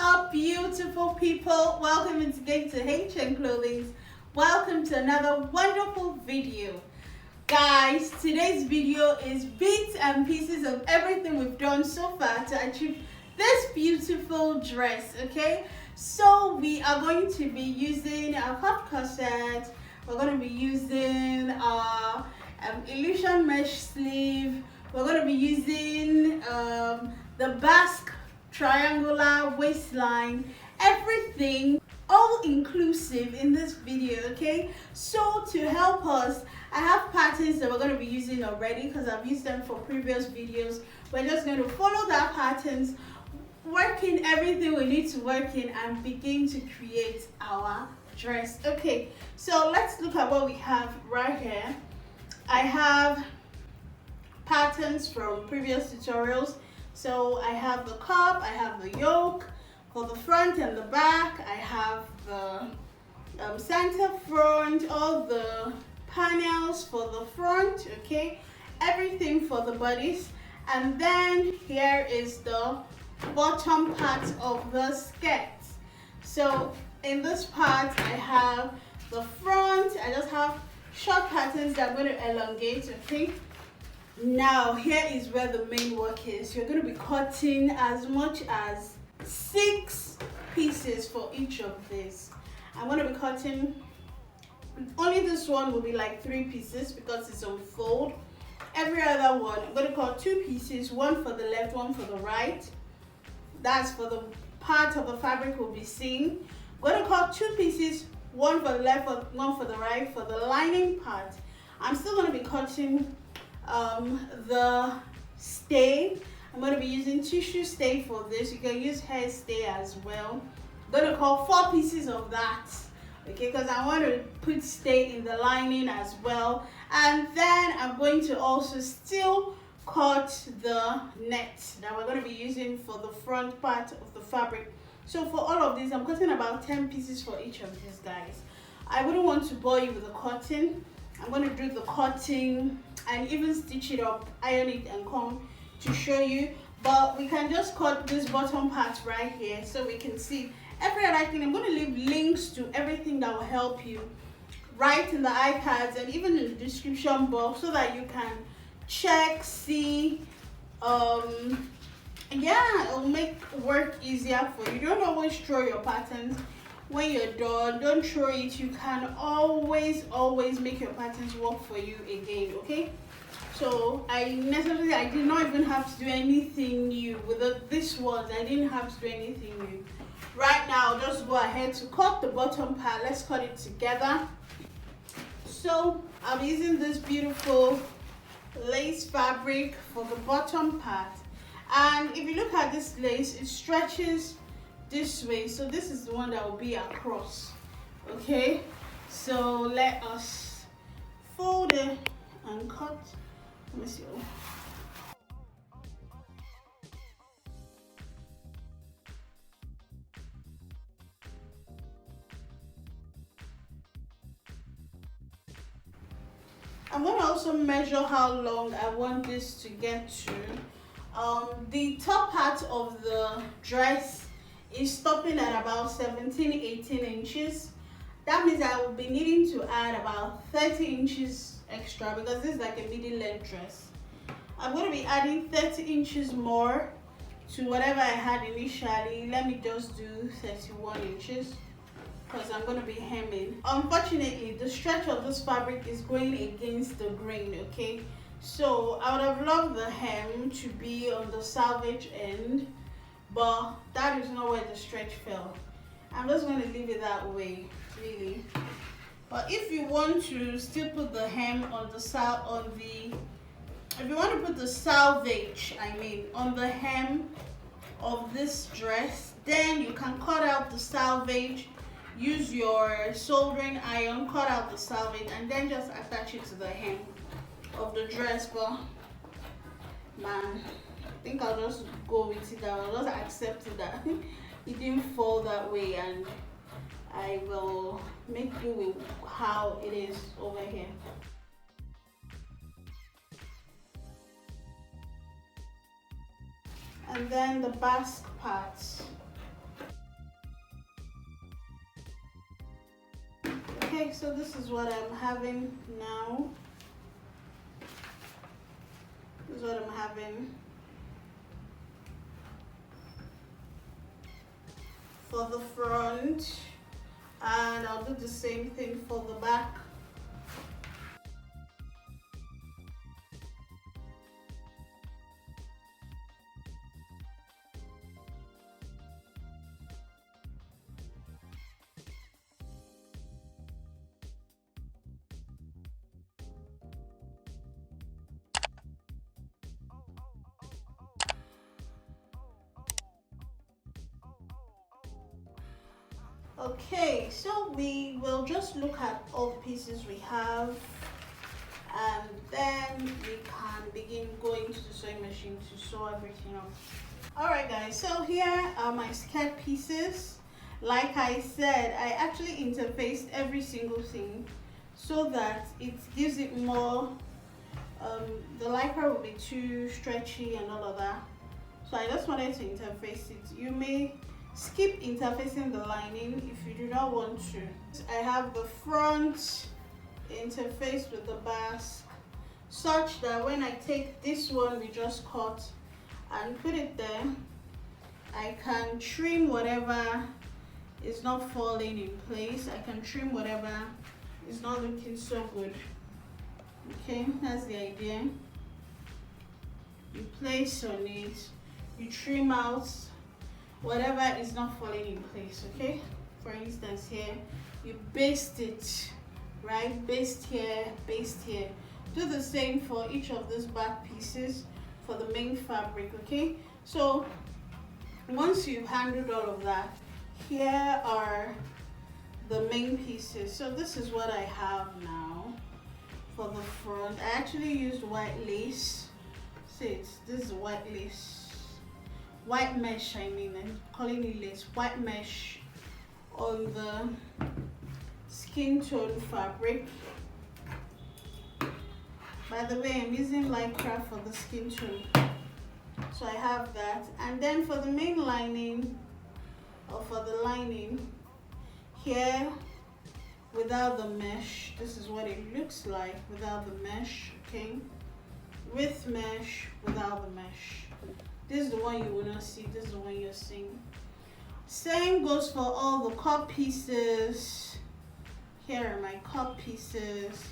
up, beautiful people? Welcome once again to hellohnclothing. Welcome to another wonderful video. Guys, today's video is bits and pieces of everything we've done so far to achieve this beautiful dress, okay? So we are going to be using our cuff corset. We're going to be using our illusion mesh sleeve. We're going to be using the basque triangular waistline, everything all inclusive in this video, okay? So to help us, I have patterns that we're going to be using already because I've used them for previous videos. We're just going to follow that patterns, work in everything we need to work in, and begin to create our dress. Okay, so let's look at what we have right here. I have patterns from previous tutorials. So I have the cup, I have the yoke for the front and the back, I have the center front, all the panels for the front, okay, everything for the bodice. And then here is the bottom part of the skirt. So in this part I have the front, I just have short patterns that I'm going to elongate, okay. Now here is where the main work is. You're going to be cutting as much as 6 pieces for each of these. I'm going to be cutting, only this one will be like 3 pieces because it's on fold. Every other one I'm going to cut 2 pieces, one for the left, one for the right. That's for the part of the fabric we'll be seeing. I'm going to cut 2 pieces, one for the left, one for the right. For the lining part, I'm still going to be cutting the stay. I'm going to be using tissue stay for this. You can use hair stay as well. I'm going to cut 4 pieces of that, okay, because I want to put stay in the lining as well. And then I'm going to also still cut the net that we're going to be using for the front part of the fabric. So for all of these, I'm cutting about 10 pieces for each of these guys. I wouldn't want to bore you with the cutting. I'm going to do the cutting and even stitch it up, iron it and come to show you. But we can just cut this bottom part right here so we can see every other thing. I'm going to leave links to everything that will help you right in the iPads and even in the description box so that you can check, see. Yeah, it'll make work easier for you. Don't always throw your patterns. When you're done, don't throw it. You can always make your patterns work for you again, okay? So I did not even have to do anything new with this ones. I didn't have to do anything new. Right now, I'll just go ahead to cut the bottom part. Let's cut it together. So I'm using this beautiful lace fabric for the bottom part, and if you look at this lace, it stretches this way, so this is the one that will be across, okay. So let us fold it and cut. Let me see. I'm going to also measure how long I want this to get to. The top part of the dress is stopping at about 17-18 inches. That means I will be needing to add about 30 inches extra because this is like a midi length dress. I'm going to be adding 30 inches more to whatever I had initially. Let me just do 31 inches because I'm going to be hemming. Unfortunately, the stretch of this fabric is going against the grain, okay? So I would have loved the hem to be on the selvage end, but that is not where the stretch fell. I'm just going to leave it that way, really. But if you want to still put the hem on the if you want to put the selvage, on the hem of this dress, then you can cut out the selvage, use your soldering iron, cut out the selvage, and then just attach it to the hem of the dress. But man, I think I'll just go with it. I'll just accept it that it didn't fall that way, and I will make do with how it is over here. And then the basque parts. Okay, so this is what I'm having now. This is what I'm having for the front, and I'll do the same thing for the back. Okay, so we will just look at all the pieces we have, and then we can begin going to the sewing machine to sew everything up. Alright guys, so here are my skirt pieces. Like I said, I actually interfaced every single thing so that it gives it more, the lycra will be too stretchy and all of that. So I just wanted to interface it. You may skip interfacing the lining if you do not want to. I have the front interfaced with the basque such that when I take this one we just cut and put it there, I can trim whatever is not falling in place. I can trim whatever is not looking so good. Okay, that's the idea. You place on it, you trim out whatever is not falling in place. Okay, for instance here you baste it, right? Baste here, baste here. Do the same for each of these back pieces for the main fabric. Okay, so once you've handled all of that, here are the main pieces. So this is what I have now for the front. I actually used white lace. See, this is white lace, white mesh, I mean, I'm calling it lace, white mesh on the skin tone fabric. By the way, I'm using lycra for the skin tone, so I have that. And then for the main lining, or for the lining here, without the mesh, this is what it looks like without the mesh. Okay, with mesh, without the mesh. This is the one you will not see, this is the one you're seeing. Same goes for all the cup pieces. Here are my cup pieces.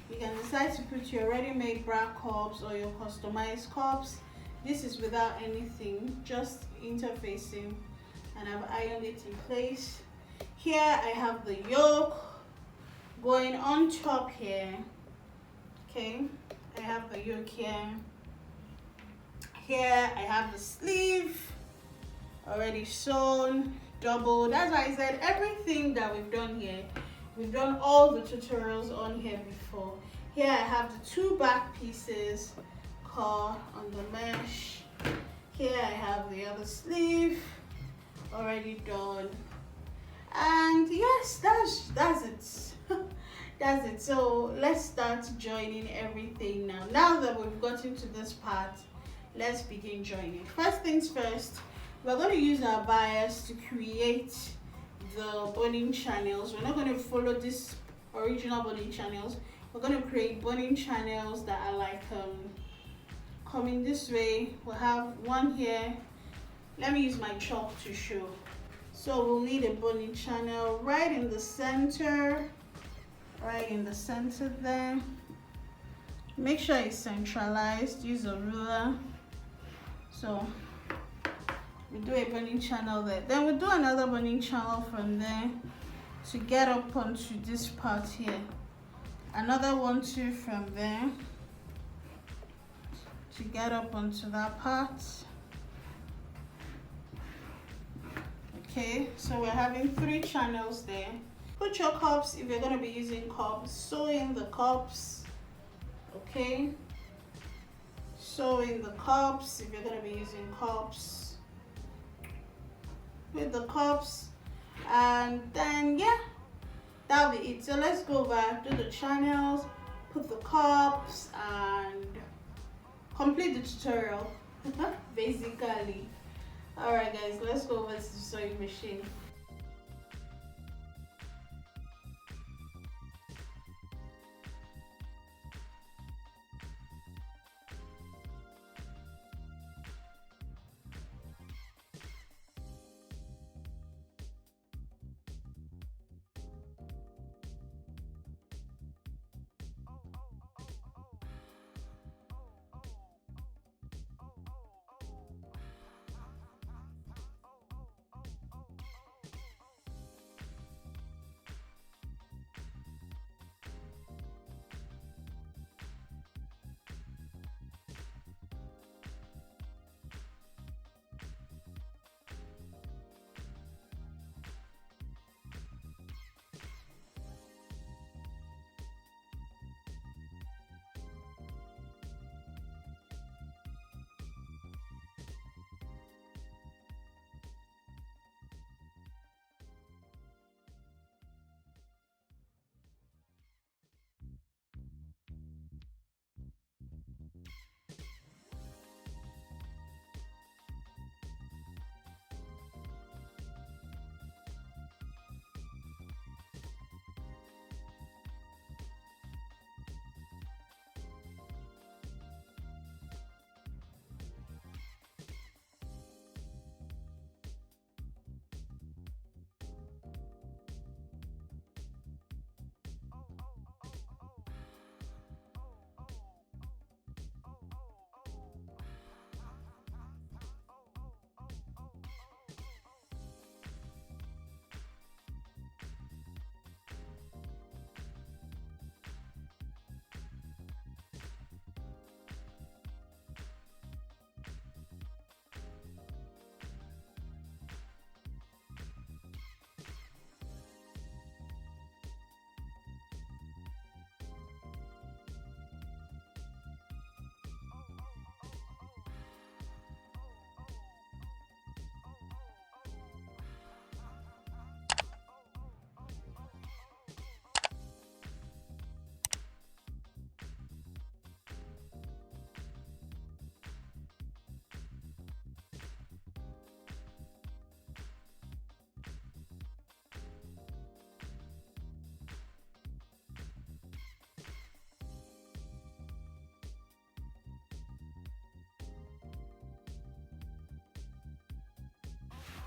You can decide to put your ready-made bra cups or your customized cups. This is without anything, just interfacing, and I've ironed it in place. Here I have the yoke going on top here. Okay, I have the yoke here. Here I have the sleeve already sewn, doubled. That's why I said everything that we've done here, we've done all the tutorials on here before. Here I have the two back pieces caught on the mesh. Here I have the other sleeve already done. And yes, that's it. That's it. So let's start joining everything now. Now that we've gotten to this part, let's begin joining. First things first, we're going to use our bias to create the boning channels. We're not going to follow this original boning channels. We're going to create boning channels that are like coming this way. We'll have one here. Let me use my chalk to show. So we'll need a boning channel right in the center, there. Make sure it's centralized. Use a ruler. So we do a boning channel there. Then we do another boning channel from there to get up onto this part here. Another one too from there to get up onto that part. Okay, so we're having 3 channels there. Put your cups, if you're going to be using cups, sew in the cups. Okay, sew in the cups if you're going to be using cups. With the cups, and then yeah, that'll be it. So let's go back, do the channels, put the cups, and complete the tutorial basically. Alright guys, let's go over to the sewing machine.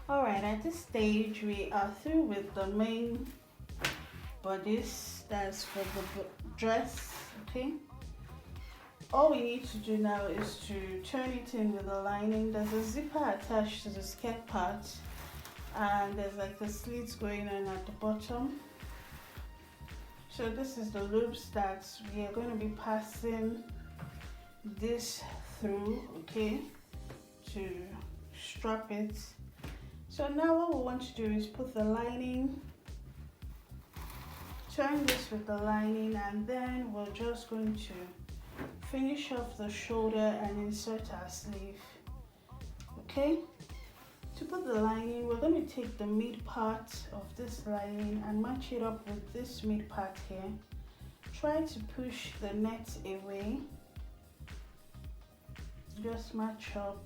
Alright, at this stage we are through with the main bodice, that's for the dress. Okay, all we need to do now is to turn it in with the lining. There's a zipper attached to the skirt part, and there's like the slits going on at the bottom. So this is the loops that we are going to be passing this through, okay, to strap it. So now what we want to do is put the lining, turn this with the lining, and then we're just going to finish off the shoulder and insert our sleeve. Okay, to put the lining, we're going to take the mid part of this lining and match it up with this mid part here. Try to push the net away, just match up.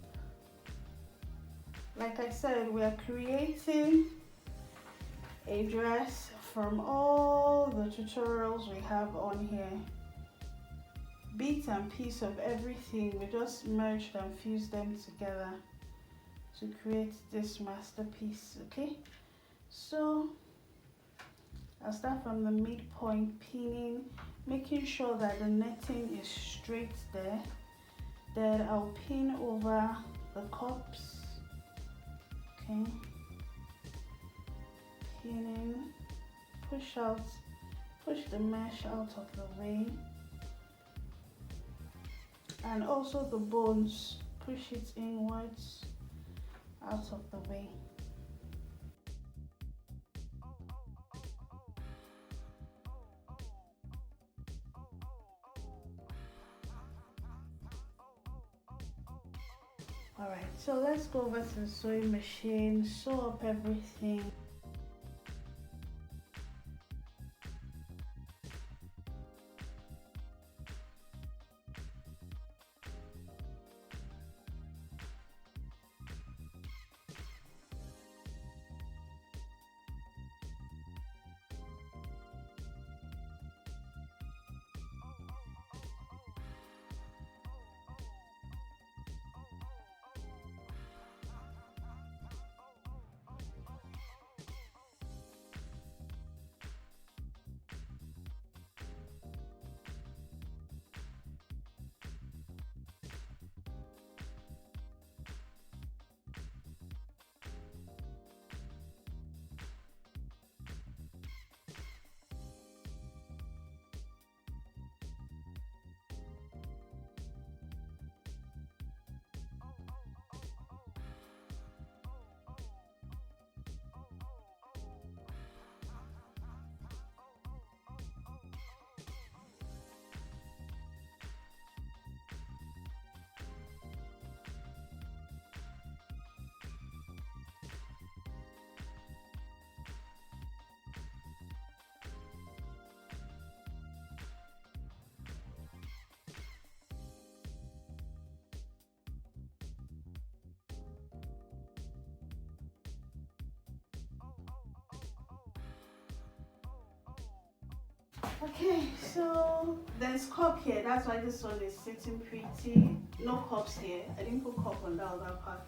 Like I said, we are creating a dress from all the tutorials we have on here. Bits and pieces of everything, we just merged and fused them together to create this masterpiece. Okay, so I'll start from the midpoint, pinning, making sure that the netting is straight there. Then I'll pin over the cups. Okay, pinning, push the mesh out of the way, and also the bones, push it inwards out of the way. Alright, so let's go over to the sewing machine, sew up everything. Okay, so there's cup here, that's why this one is sitting pretty. No cups here, I didn't put cup on the other part,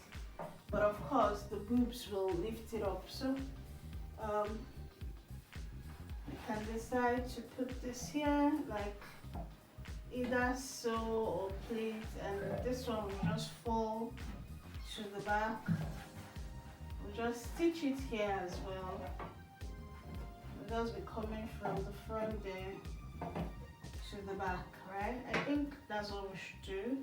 but of course the boobs will lift it up. So you can decide to put this here, like either sew or plait, and this one will just fall to the back. We'll just stitch it here as well. Will just be coming from the front there to the back, right? I think that's what we should do.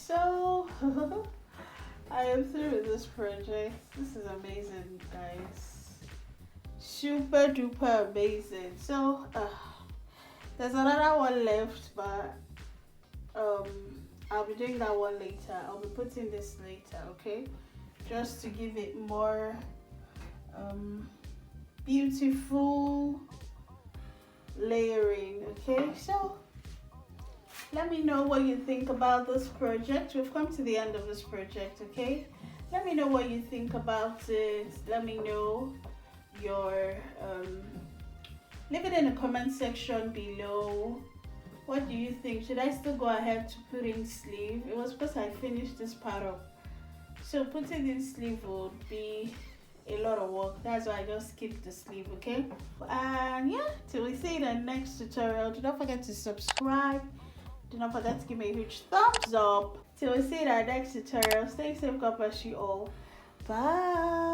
So I am through with this project. This is amazing, guys. Super duper amazing. So there's another one left, but I'll be doing that one later. I'll be putting this later, okay? Just to give it more beautiful layering, okay? So let me know what you think about this project. We've come to the end of this project, okay? Let me know what you think about it. Let me know your leave it in the comment section below. What do you think? Should I still go ahead to put in sleeve? It was because I finished this part up, so putting in sleeve would be a lot of work. That's why I just skipped the sleeve, okay? And yeah, till we see you in the next tutorial. Do not forget to subscribe. Do not forget to give me a huge thumbs up. Till we see you in our next tutorial. Stay safe, God bless you all. Bye.